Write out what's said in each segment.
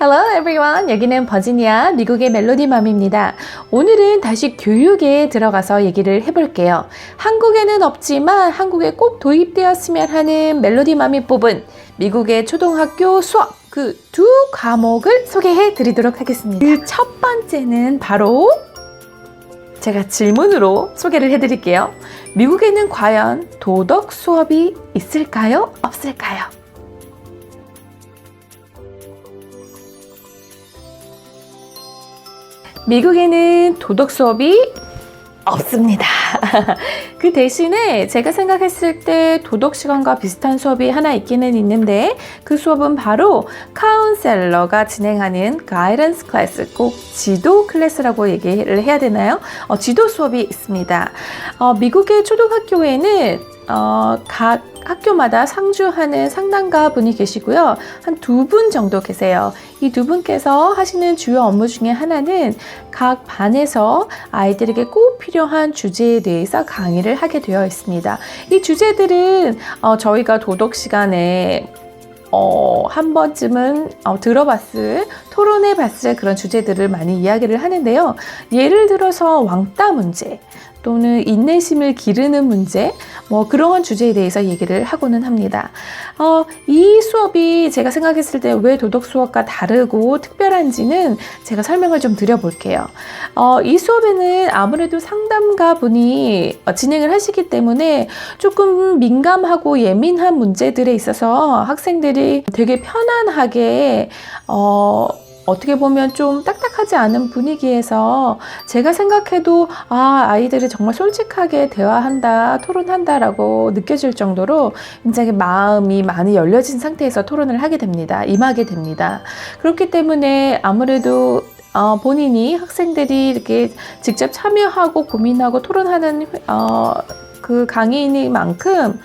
Hello everyone. 여기는 버지니아, 미국의 멜로디맘입니다. 오늘은 다시 교육에 들어가서 얘기를 해볼게요. 한국에는 없지만 한국에 꼭 도입되었으면 하는 멜로디맘이 뽑은 미국의 초등학교 수업 그 두 과목을 소개해 드리도록 하겠습니다. 그 첫 번째는 바로 제가 질문으로 소개를 해드릴게요. 미국에는 과연 도덕 수업이 있을까요? 없을까요? 미국에는 도덕 수업이 없습니다. 그 대신에 제가 생각했을 때 도덕 시간과 비슷한 수업이 하나 있기는 있는데 그 수업은 바로 카운셀러가 진행하는 가이던스 클래스, 꼭 지도 클래스라고 얘기를 해야 되나요? 지도 수업이 있습니다. 미국의 초등학교에는 각 학교마다 상주하는 상담가 분이 계시고요. 한 2분 정도 계세요. 이 2분께서 하시는 주요 업무 중에 하나는 각 반에서 아이들에게 꼭 필요한 주제에 대해서 강의를 하게 되어 있습니다. 이 주제들은 저희가 도덕 시간에 한 번쯤은 들어봤을, 토론해봤을 그런 주제들을 많이 이야기를 하는데요. 예를 들어서 왕따 문제 또는 인내심을 기르는 문제, 그러한 주제에 대해서 얘기를 하고는 합니다. 이 수업이 제가 생각했을 때 왜 도덕 수업과 다르고 특별한지는 제가 설명을 좀 드려볼게요. 이 수업에는 아무래도 상담가 분이 진행을 하시기 때문에 조금 민감하고 예민한 문제들에 있어서 학생들이 되게 편안하게 어떻게 보면 좀 딱딱하지 않은 분위기에서 제가 생각해도 아이들이 정말 솔직하게 대화한다, 토론한다라고 느껴질 정도로 굉장히 마음이 많이 열려진 상태에서 토론을 하게 됩니다. 임하게 됩니다. 그렇기 때문에 아무래도 본인이 학생들이 이렇게 직접 참여하고 고민하고 토론하는 그 강의이니만큼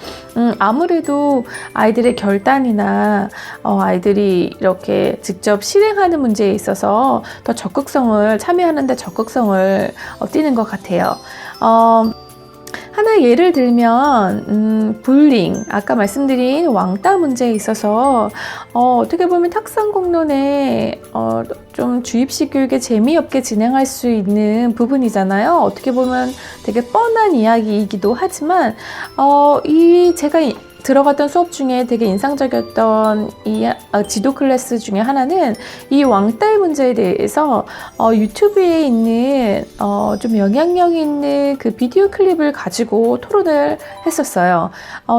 아무래도 아이들의 결단이나 아이들이 이렇게 직접 실행하는 문제에 있어서 더 참여하는 데 적극성을 띠는 것 같아요. 하나 예를 들면 불링, 아까 말씀드린 왕따 문제에 있어서 어떻게 보면 탁상 공론에 좀 주입식 교육에 재미없게 진행할 수 있는 부분이잖아요. 어떻게 보면 되게 뻔한 이야기이기도 하지만 제가 들어갔던 수업 중에 되게 인상적이었던 이 지도 클래스 중에 하나는 이 왕따의 문제에 대해서 유튜브에 있는 좀 영향력 있는 그 비디오 클립을 가지고 토론을 했었어요.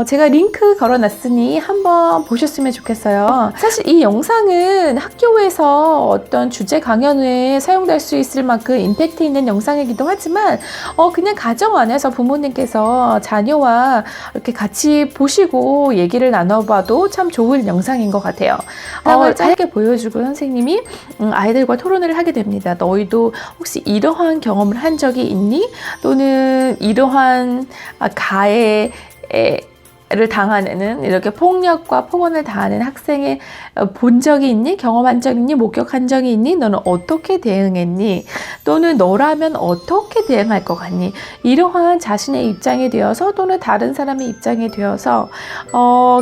제가 링크 걸어놨으니 한번 보셨으면 좋겠어요. 사실 이 영상은 학교에서 어떤 주제 강연에 사용될 수 있을 만큼 임팩트 있는 영상이기도 하지만 그냥 가정 안에서 부모님께서 자녀와 이렇게 같이 보시고 얘기를 나눠봐도 참 좋은 영상인 것 같아요. 짧게 보여주고 선생님이 아이들과 토론을 하게 됩니다. 너희도 혹시 이러한 경험을 한 적이 있니? 또는 이러한 가해를 당하는, 이렇게 폭력과 폭언을 당하는 학생을 본 적이 있니? 경험한 적이 있니? 목격한 적이 있니? 너는 어떻게 대응했니? 또는 너라면 어떻게 대응할 것 같니? 이러한 자신의 입장에 되어서 또는 다른 사람의 입장에 되어서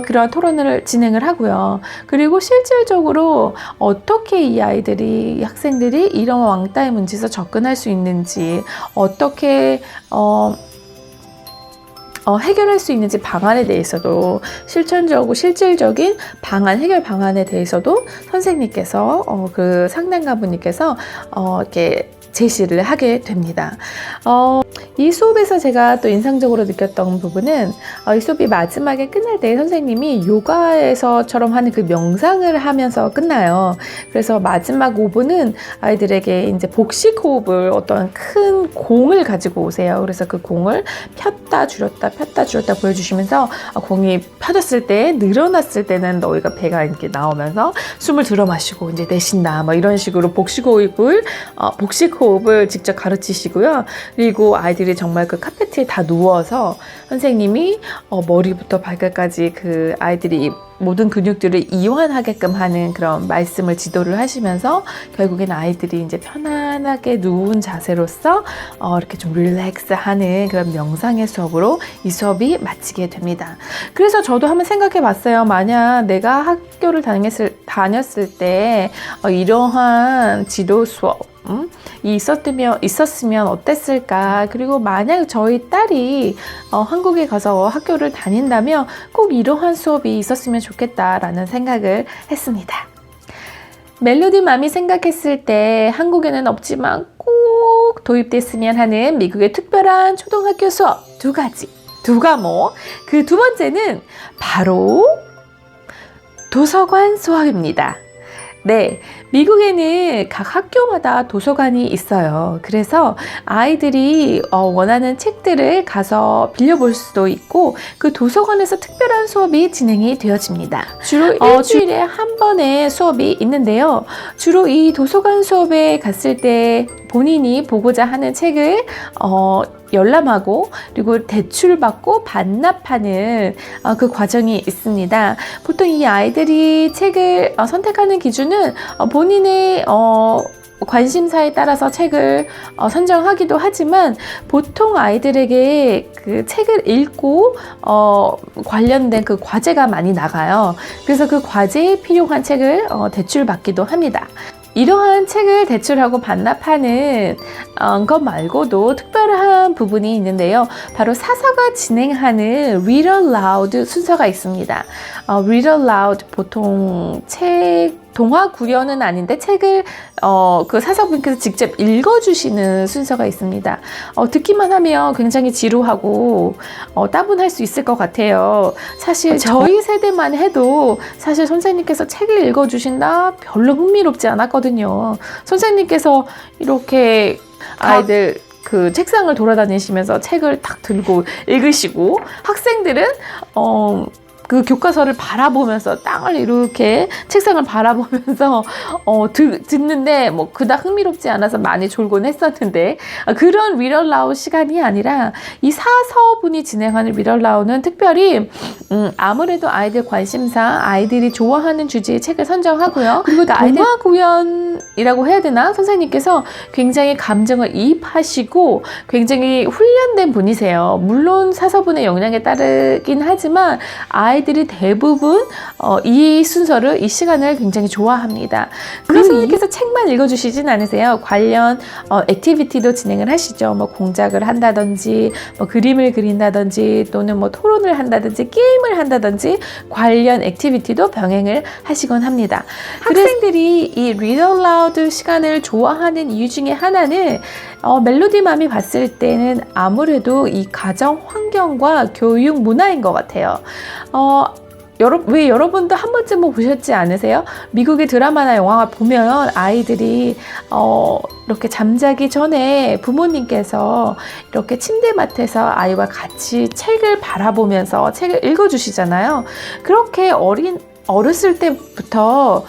그런 토론을 진행을 하고요. 그리고 실질적으로 어떻게 이 학생들이 이런 왕따의 문제에서 접근할 수 있는지, 어떻게 해결할 수 있는지 방안에 대해서도, 실질적인 해결 방안에 대해서도 선생님께서 그 상담가분님께서 이렇게 제시를 하게 됩니다. 이 수업에서 제가 또 인상적으로 느꼈던 부분은 이 수업이 마지막에 끝날 때 선생님이 요가에서처럼 하는 그 명상을 하면서 끝나요. 그래서 마지막 5분은 아이들에게 이제 복식 호흡을, 어떤 큰 공을 가지고 오세요. 그래서 그 공을 폈다 줄였다 보여주시면서 공이 펴졌을 때, 늘어났을 때는 너희가 배가 이렇게 나오면서 숨을 들어 마시고 이제 내쉰다, 이런 식으로 복식 호흡을 호흡을 직접 가르치시고요. 그리고 아이들이 정말 그 카페트에 다 누워서 선생님이 머리부터 발끝까지 그 아이들이 모든 근육들을 이완하게끔 하는 그런 말씀을 지도를 하시면서 결국엔 아이들이 이제 편안하게 누운 자세로서 이렇게 좀 릴렉스하는 그런 명상의 수업으로 이 수업이 마치게 됩니다. 그래서 저도 한번 생각해 봤어요. 만약 내가 학교를 다녔을 때 이러한 지도 수업 있었으면 어땠을까. 그리고 만약 저희 딸이 한국에 가서 학교를 다닌다면 꼭 이러한 수업이 있었으면 좋겠다라는 생각을 했습니다. 멜로디맘이 생각했을 때 한국에는 없지만 꼭 도입됐으면 하는 미국의 특별한 초등학교 수업 두 과목. 그 두 번째는 바로 도서관 수업입니다. 네, 미국에는 각 학교마다 도서관이 있어요. 그래서 아이들이 원하는 책들을 가서 빌려볼 수도 있고 그 도서관에서 특별한 수업이 진행이 되어집니다. 주로 일주일에 한 번의 수업이 있는데요. 주로 이 도서관 수업에 갔을 때 본인이 보고자 하는 책을 열람하고 그리고 대출받고 반납하는 그 과정이 있습니다. 보통 이 아이들이 책을 선택하는 기준은 본인의 관심사에 따라서 책을 선정하기도 하지만 보통 아이들에게 그 책을 읽고 관련된 그 과제가 많이 나가요. 그래서 그 과제에 필요한 책을 대출받기도 합니다. 이러한 책을 대출하고 반납하는 것 말고도 특별한 부분이 있는데요. 바로 사서가 진행하는 Read Aloud 순서가 있습니다. Read Aloud 보통 동화 구연은 아닌데 책을 그 사서분께서 직접 읽어주시는 순서가 있습니다. 듣기만 하면 굉장히 지루하고 따분할 수 있을 것 같아요. 사실 저희 세대만 해도 사실 선생님께서 책을 읽어주신다 별로 흥미롭지 않았거든요. 선생님께서 이렇게 아이들 그 책상을 돌아다니시면서 책을 딱 들고 읽으시고 학생들은 그 교과서를 바라보면서 땅을 이렇게 책상을 바라보면서 듣는데 뭐 그닥 흥미롭지 않아서 많이 졸곤 했었는데 그런 Read Aloud 시간이 아니라 이 사서분이 진행하는 Read Aloud는 특별히 아무래도 아이들 관심사, 아이들이 좋아하는 주제의 책을 선정하고요. 그리고 동화 구연이라고 해야 되나? 선생님께서 굉장히 감정을 이입하시고 굉장히 훈련된 분이세요. 물론 사서분의 역량에 따르긴 하지만 아이들이 대부분 이 순서를, 이 시간을 굉장히 좋아합니다. 선생님께서 책만 읽어주시진 않으세요. 관련 액티비티도 진행을 하시죠. 뭐 공작을 한다든지, 뭐 그림을 그린다든지, 또는 뭐 토론을 한다든지, 게임을 한다든지 관련 액티비티도 병행을 하시곤 합니다. 학생들이 이 Read Aloud 시간을 좋아하는 이유 중에 하나는 멜로디맘이 봤을 때는 아무래도 이 가정 환경과 교육 문화인 것 같아요. 왜 여러분도 한 번쯤은 보셨지 않으세요? 미국의 드라마나 영화 보면 아이들이 이렇게 잠자기 전에 부모님께서 이렇게 침대맡에서 아이와 같이 책을 바라보면서 책을 읽어주시잖아요. 그렇게 어렸을 때부터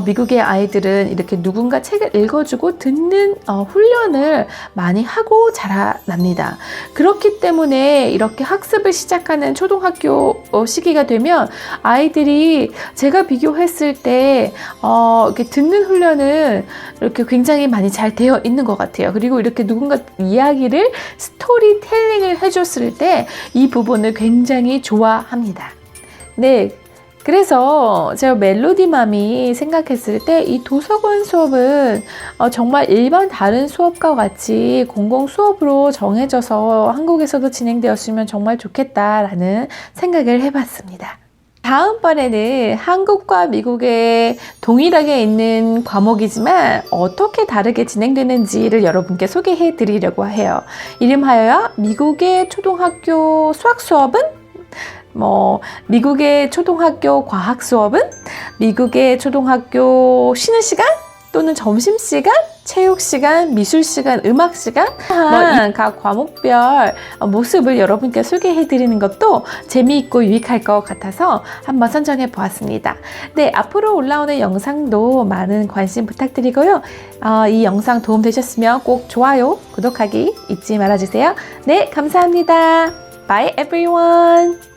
미국의 아이들은 이렇게 누군가 책을 읽어주고 듣는 훈련을 많이 하고 자라납니다. 그렇기 때문에 이렇게 학습을 시작하는 초등학교 시기가 되면 아이들이 제가 비교했을 때 이렇게 듣는 훈련은 이렇게 굉장히 많이 잘 되어 있는 것 같아요. 그리고 이렇게 누군가 이야기를 스토리텔링을 해줬을 때 이 부분을 굉장히 좋아합니다. 네. 그래서 제가 멜로디맘이 생각했을 때 이 도서관 수업은 정말 일반 다른 수업과 같이 공공 수업으로 정해져서 한국에서도 진행되었으면 정말 좋겠다라는 생각을 해봤습니다. 다음번에는 한국과 미국에 동일하게 있는 과목이지만 어떻게 다르게 진행되는지를 여러분께 소개해 드리려고 해요. 이름하여 미국의 초등학교 수학 수업은? 미국의 초등학교 과학 수업은? 미국의 초등학교 쉬는 시간? 또는 점심시간, 체육시간, 미술시간, 음악시간 각 과목별 모습을 여러분께 소개해드리는 것도 재미있고 유익할 것 같아서 한번 선정해 보았습니다. 네, 앞으로 올라오는 영상도 많은 관심 부탁드리고요. 이 영상 도움되셨으면 꼭 좋아요, 구독하기 잊지 말아주세요. 네, 감사합니다. Bye everyone!